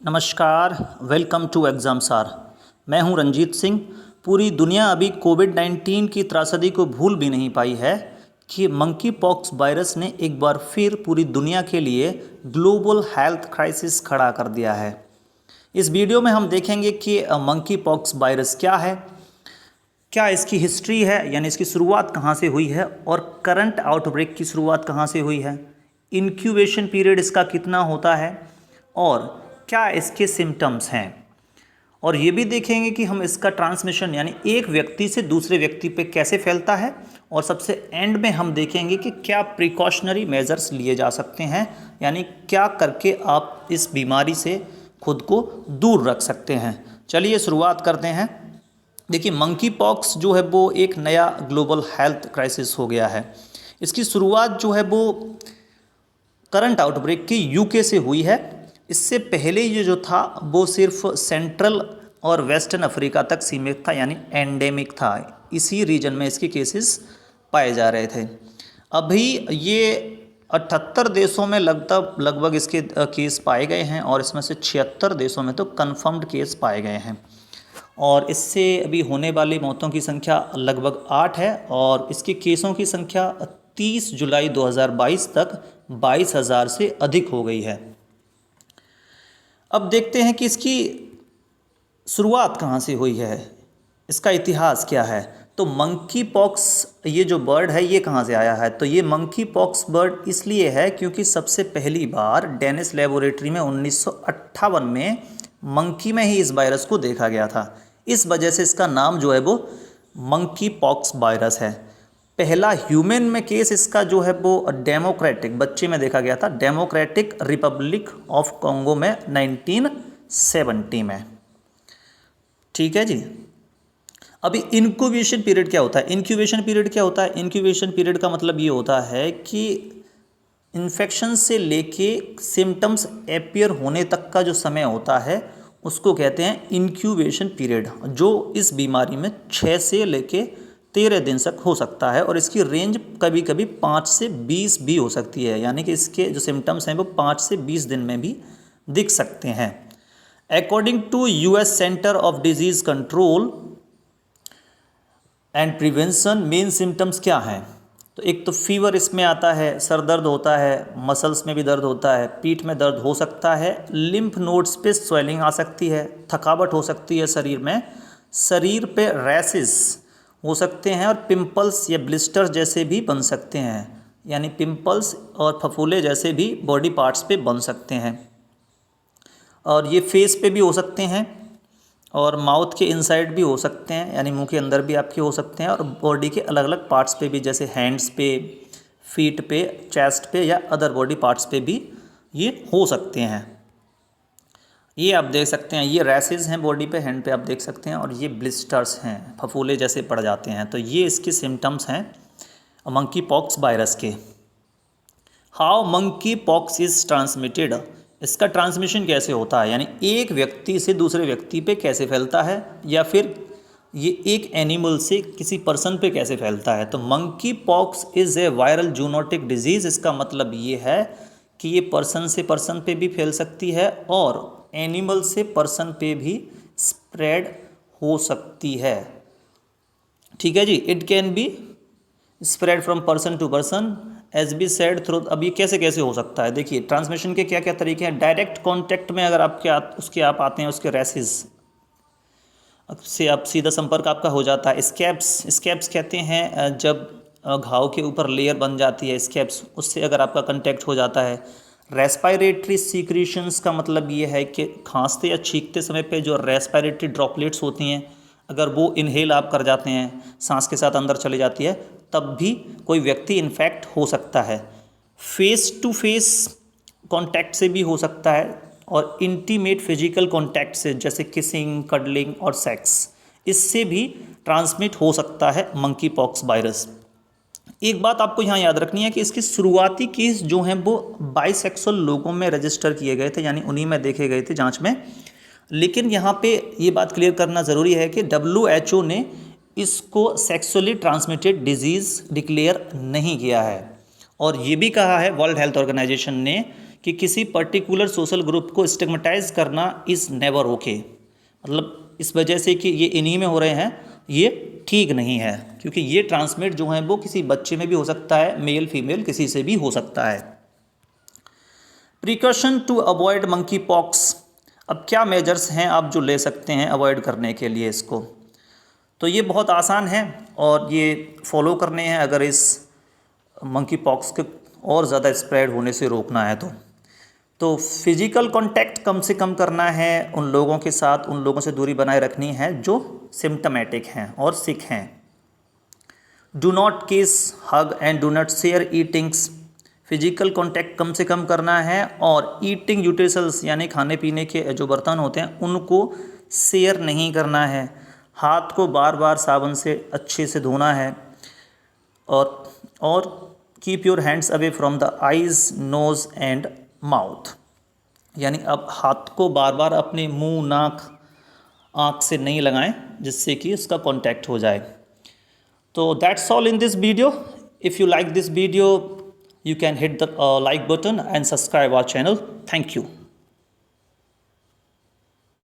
नमस्कार। Welcome to exam सार। मैं हूं रंजीत सिंह। पूरी दुनिया अभी कोविड-19 की त्रासदी को भूल भी नहीं पाई है कि मंकी पॉक्स वायरस ने एक बार फिर पूरी दुनिया के लिए ग्लोबल हेल्थ क्राइसिस खड़ा कर दिया है। इस वीडियो में हम देखेंगे कि मंकी पॉक्स वायरस क्या है, क्या इसकी हिस्ट्री है, यानी इसकी शुरुआत कहाँ से हुई है और करंट आउटब्रेक की शुरुआत कहाँ से हुई है, इनक्यूबेशन पीरियड इसका कितना होता है और क्या इसके सिम्टम्स हैं। और ये भी देखेंगे कि हम इसका ट्रांसमिशन यानी एक व्यक्ति से दूसरे व्यक्ति पे कैसे फैलता है। और सबसे एंड में हम देखेंगे कि क्या प्रिकॉशनरी मेजर्स लिए जा सकते हैं, यानी क्या करके आप इस बीमारी से खुद को दूर रख सकते हैं। चलिए शुरुआत करते हैं। देखिए, मंकी पॉक्स जो है वो एक नया ग्लोबल हेल्थ क्राइसिस हो गया है। इसकी शुरुआत जो है वो करंट आउटब्रेक की यूके से हुई है। इससे पहले ये जो था वो सिर्फ सेंट्रल और वेस्टर्न अफ्रीका तक सीमित था, यानी एंडेमिक था। इसी रीजन में इसके केसेस पाए जा रहे थे। अभी ये 78 देशों में लगभग इसके केस पाए गए हैं और इसमें से 76 देशों में तो कन्फर्म्ड केस पाए गए हैं। और इससे अभी होने वाली मौतों की संख्या लगभग 8 है और इसके केसों की संख्या 30 जुलाई 2022 तक 22,000 से अधिक हो गई है। अब देखते हैं कि इसकी शुरुआत कहाँ से हुई है, इसका इतिहास क्या है। तो मंकी पॉक्स ये जो बर्ड है ये कहाँ से आया है, तो ये मंकी पॉक्स बर्ड इसलिए है क्योंकि सबसे पहली बार डेनिस लेबोरेटरी में 1958 में मंकी में ही इस वायरस को देखा गया था। इस वजह से इसका नाम जो है वो मंकी पॉक्स वायरस है। पहला ह्यूमन में केस इसका जो है वो डेमोक्रेटिक बच्चे में देखा गया था, डेमोक्रेटिक रिपब्लिक ऑफ कॉन्गो में 1970 में। ठीक है जी। अभी इंक्यूबेशन पीरियड क्या होता है? इंक्यूबेशन पीरियड क्या होता है? इंक्यूबेशन पीरियड का मतलब ये होता है कि इन्फेक्शन से लेके सिम्टम्स अपीयर होने तक का जो समय होता है उसको कहते हैं इंक्यूबेशन पीरियड, जो इस बीमारी में 6 से लेके 13 दिन तक हो सकता है। और इसकी रेंज कभी कभी 5 से 20 भी हो सकती है, यानी कि इसके जो सिम्टम्स हैं वो 5 से 20 दिन में भी दिख सकते हैं। According to US Centre of Disease Control and Prevention main symptoms क्या हैं? तो एक तो फीवर इसमें आता है, सर दर्द होता है, मसल्स में भी दर्द होता है, पीठ में दर्द हो सकता है, लिम्फ नोड्स पे स्वेलिंग आ सकती है, थकावट हो सकती है शरीर में, शरीर पे रैशेस हो सकते हैं और पिंपल्स या ब्लिस्टर्स जैसे भी बन सकते हैं, यानी पिंपल्स और फफूले जैसे भी बॉडी पार्ट्स पे बन सकते हैं। और ये फेस पे भी हो सकते हैं और माउथ के इनसाइड भी हो सकते हैं, यानी मुंह के अंदर भी आपके हो सकते हैं, और बॉडी के अलग अलग पार्ट्स पे भी, जैसे हैंड्स पे, फीट पे, चेस्ट पे या अदर बॉडी पार्ट्स पे भी ये हो सकते हैं। ये आप देख सकते हैं, ये रैशेज़ हैं बॉडी पे, हैंड पे आप देख सकते हैं, और ये ब्लिस्टर्स हैं, फफूले जैसे पड़ जाते हैं। तो ये इसके सिम्टम्स हैं मंकी पॉक्स वायरस के। How monkey pox is transmitted, इसका ट्रांसमिशन कैसे होता है, यानी एक व्यक्ति से दूसरे व्यक्ति पे कैसे फैलता है, या फिर ये एक एनिमल से किसी पर्सन पे कैसे फैलता है। तो monkey pox is a viral zoonotic disease. इसका मतलब ये है कि ये पर्सन से पर्सन पे भी फैल सकती है और एनिमल से पर्सन पे भी स्प्रेड हो सकती है। ठीक है जी। It can be spread from person to person as we said through. अब ये कैसे कैसे हो सकता है, देखिए ट्रांसमिशन के क्या क्या तरीके हैं। डायरेक्ट कांटेक्ट में अगर आप आते हैं, उसके रैशेज से आप सीधा संपर्क आपका हो जाता है। स्कैब्स कहते हैं जब घाव के ऊपर लेयर बन जाती है स्कैब्स, उससे अगर आपका कंटेक्ट हो जाता है। रेस्पायरेटरी सीक्रेशंस का मतलब ये है कि खांसते या छींकते समय पे जो रेस्पायरेटरी ड्रॉपलेट्स होती हैं, अगर वो इनहेल आप कर जाते हैं, सांस के साथ अंदर चली जाती है, तब भी कोई व्यक्ति इन्फेक्ट हो सकता है। फेस टू फेस कांटेक्ट से भी हो सकता है और इंटीमेट फिजिकल कांटेक्ट से, जैसे किसिंग, कडलिंग और सेक्स, इससे भी ट्रांसमिट हो सकता है मंकी पॉक्स वायरस। एक बात आपको यहाँ याद रखनी है कि इसके शुरुआती केस जो हैं वो बाइसेक्सुअल लोगों में रजिस्टर किए गए थे, यानी उन्हीं में देखे गए थे जांच में। लेकिन यहाँ पे ये बात क्लियर करना ज़रूरी है कि WHO ने इसको सेक्सुअली ट्रांसमिटेड डिजीज़ डिक्लेयर नहीं किया है। और ये भी कहा है वर्ल्ड हेल्थ ऑर्गेनाइजेशन ने कि किसी पर्टिकुलर सोशल ग्रुप को स्टिग्मेटाइज करना इज़ नेवर ओके, मतलब इस वजह से कि ये इन्हीं में हो रहे हैं, ये ठीक नहीं है, क्योंकि ये ट्रांसमिट जो है वो किसी बच्चे में भी हो सकता है, मेल फीमेल किसी से भी हो सकता है। Precaution to avoid monkey pox, अब क्या मेजर्स हैं आप जो ले सकते हैं अवॉइड करने के लिए इसको, तो ये बहुत आसान है और ये फॉलो करने हैं अगर इस मंकी पॉक्स के और ज़्यादा स्प्रेड होने से रोकना है तो फिजिकल कांटेक्ट कम से कम करना है उन लोगों के साथ, उन लोगों से दूरी बनाए रखनी है जो सिम्टमेटिक हैं और सिक हैं। Do not kiss, hug and do not share eatings, physical contact कम से कम करना है और ईटिंग यूटेंसिल्स यानी खाने पीने के जो बर्तन होते हैं उनको शेयर नहीं करना है। हाथ को बार बार साबुन से अच्छे से धोना है और keep your hands away from the eyes, nose and mouth, यानी अब हाथ को बार बार अपने मुंह, नाक, आँख से नहीं लगाएं जिससे कि उसका कांटेक्ट हो जाए। तो that's all in this video. If you like this video you can hit the like button and subscribe our channel. Thank you.